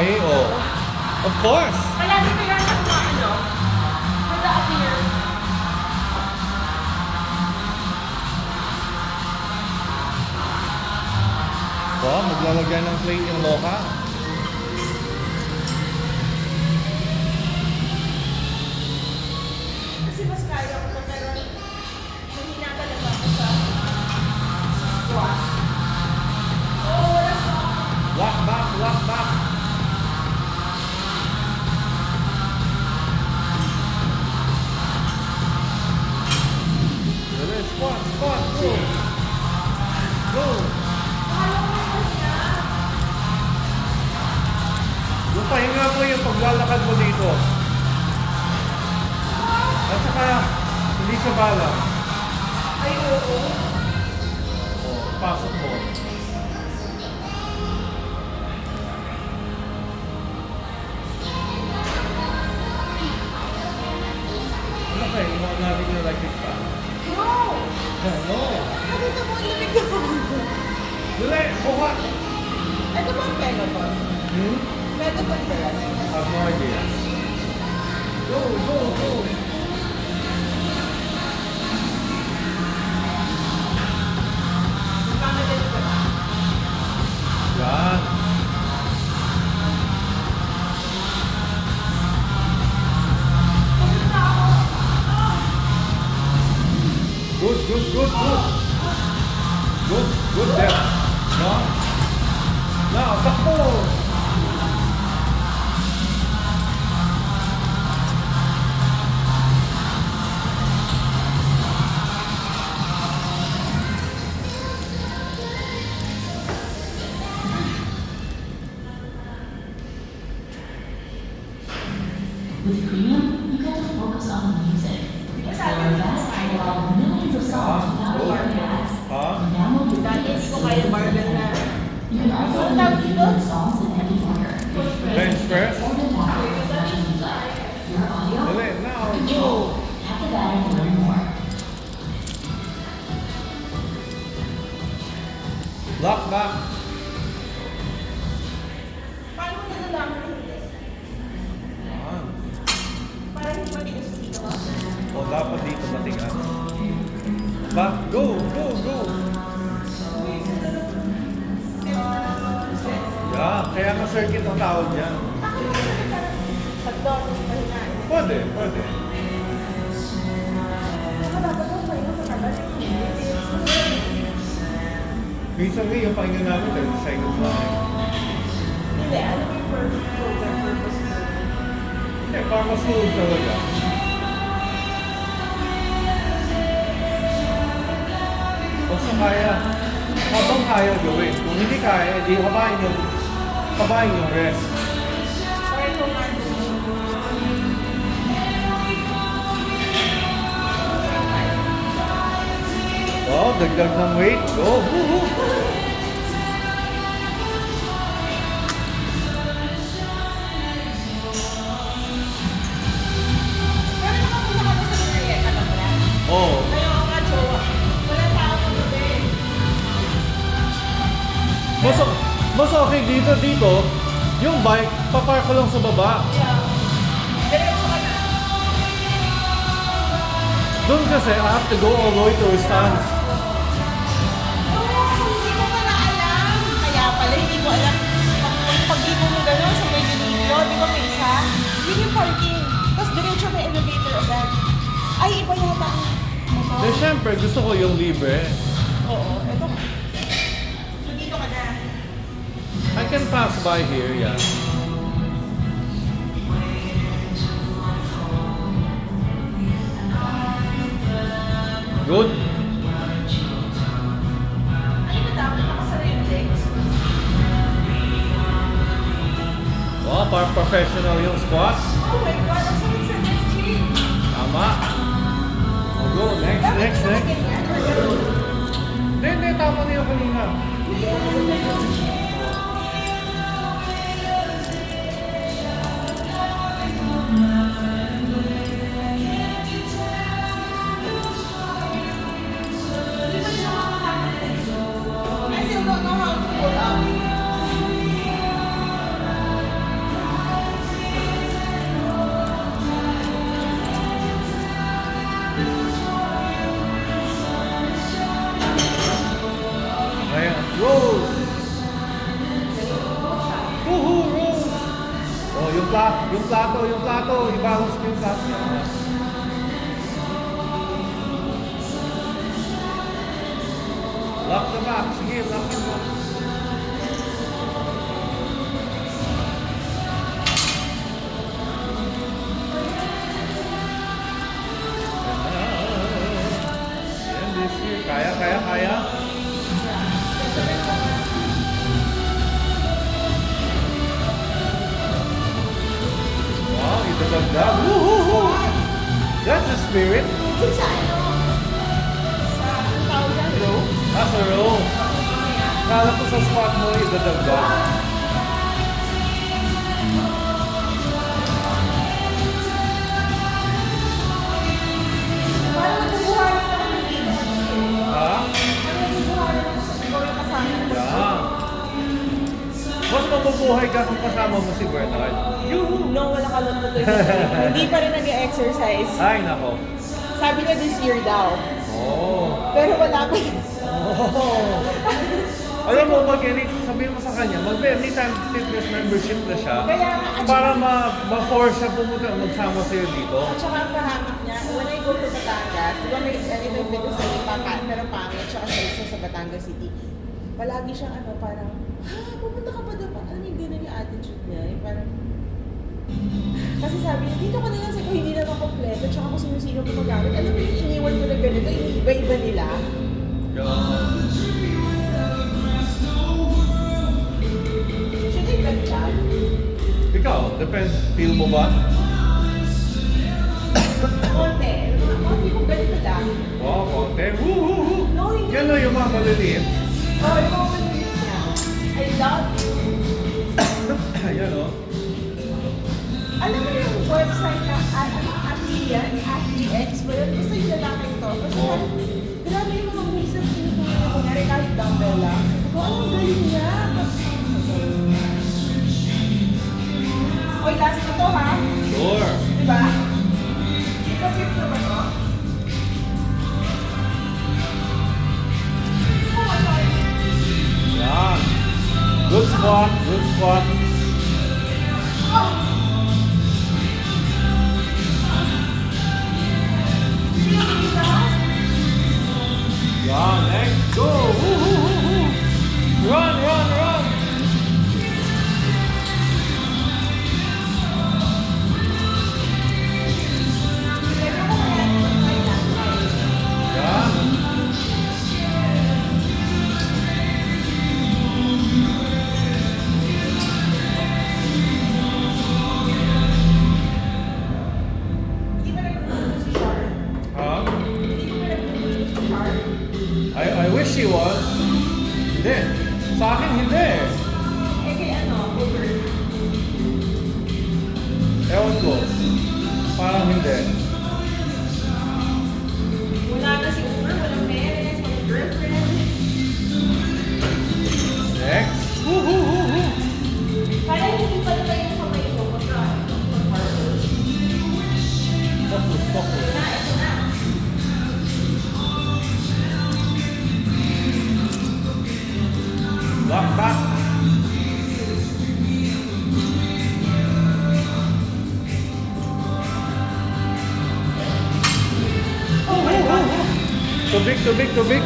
biyahe, oh. Of course. Kaya dito yan ang mga ano, nag-appear. Wow, maglalagyan ng plate yung Loka. Kasi mas kaya ko to, pero mahina talaga ako sa squash. Oh, wala sa... Walk back, walk back. Dali, squat, squat, go. Go. Yung pahinga mo yung paglalakad mo dito. At saka, hindi siya bala. Ay, oo. Oh, pasok mo. Ano kayo? Iwan natin yung like this pa. No! No. Nakita mo, ang lamig na ako. Dali, buka. Ito ba ang Pegaton? Hmm? Pegaton ba yan? I have no idea. Go, go, go. Nagmamadali ka ba? Yan. Pumunta ako. Good, good, good, good. Good, good there. No? Now, takbo. With Premium, you get to focus on the music. Explore vast catalog of millions of songs without hearing ads. Ha? And download your Dati hindi ko kaya barbell na. You can also Ang tawag listen dito? to songs in any order. Bench press. Or the download as much as you like. Your audio, Dali, now, go. control. Tap the button to learn more. Lock back. Paano mo nalalaman na hindi? Yan. Parang hindi matigas dito ah. O, dapat dito matigas. Back, go, go, go. Yeah, kaya nga circuit ang tawag dyan. Pag-donos pa rin na. Pwede, pwede. Saka dapat mo pa yun sa tagal. Minsan nga yung pahinga namin, 30 seconds lang eh. Hindi, ano yung purpose mo? Hindi, para masunod talaga. Basta kaya, habang kaya gawin. Kung hindi kaya, di kabahin yung rest. Sorry kung ano. Oh, dagdag ng weight. Go! Woohoo! Pero nakapunta ka na sa Marietta na pala. Oh, Kaya ako nga, jowa. Wala tao ko gabi. mas okay dito, yung bike, papark ko lang sa baba. Yeah. Diretso ka na. Doon kasi, I have to go all the way to his stance. Oo, hindi ko pala alam. Kaya pala, hindi ko alam. Pag dito mo gano'n sa may video, di ba may isa? Yun yung parking. Tapos diretso may elevator agad. Ay, iba yata ang motor. Eh, syempre, gusto ko yung libre. Oo, eto. So, dito ka na. I can pass by here, yeah. Good. Ay, ba dapat nakasara yung legs? Wow, para professional yung squat. Oh my God, ang sakit sa next week. Tama. Oh, go, next, next, next. Ganyan, or ganun? Hindi, tama na yung kanina. I still don't know how to pull up. Yung plato, ibalance mo yung plato niya. Lock the back. Sige, lock the back. Yan, this year. Kaya. Wow, itagagdag. Woohoo! That's the spirit. Dun sa ano? Sa, ang tawag dyan, row? That's a roll. Kala ko sa spot mo, itagagdag. Parang nabubuharin ako ng dito. Ha? Parang nabubuharin ako sa ikaw yung kasama mo. Yeah. Mas mabubuhay ka kung kasama mo si Bernard. No, wala ka lang tuloy. Hindi pa rin nag-exercise. Ay, nako. Sabi niya this year daw. Oh. Pero wala pa. Oh. Alam mo, sabihin mo sa kanya, mag-anytime fitness membership na siya Kaya nga, at para ma-force siya pumunta, magsama sa'yo dito. At saka ang pahamak niya, when I go to Batangas, di ba may anytime fitness center, pero pangit siya kasi isa sa Batangas City. Palagi siyang ano, parang, pupunta ka pa daw. Alam yung ganun yung attitude niya. Yung parang, kasi sabi niya, dito ka na lang sa ko, hindi naman kompleto. Tsaka kung sino-sino gumagamit. Alam mo yung iniwan ko na ganito, iniiba-iba nila. Should I cut that? Ikaw, depends. Feel mo ba? Konti. Konti kung ganito lang. Oo, konti. Woo! No, hindi. Yan o yung mga maliliit. Oh, yung mga maliit niya. I love you. Yan o. Alam mo yung website na Atlian, AtliX, ba yun? Basta yung lalaki ito. Kasi Oo. grabe yung mga moves na pinutunan niya. Kunyari kahit dumbbell lang. Sabi ko, ang galing niya. Oy, last na to ha? Sure. Diba? Ito, fifth na ba to? Oh, sorry. Yan. Good squat. Oh! Yan, next. Go! Woo! Run! Yan. Hindi ba nagpupunta si Char? Ha? Hindi ba nagpupunta si Char? I wish she was. Hindi. Sa akin, hindi. Eh, kay ano, Uber. Ewan ko. Parang hindi. Wala na si Uber, walang parents, walang girlfriend. Next. Woo! Parang hindi pa na yung kamay ko pagka mag-parkour. Focus. Ito na. Lock back. Oh my God! Tubig.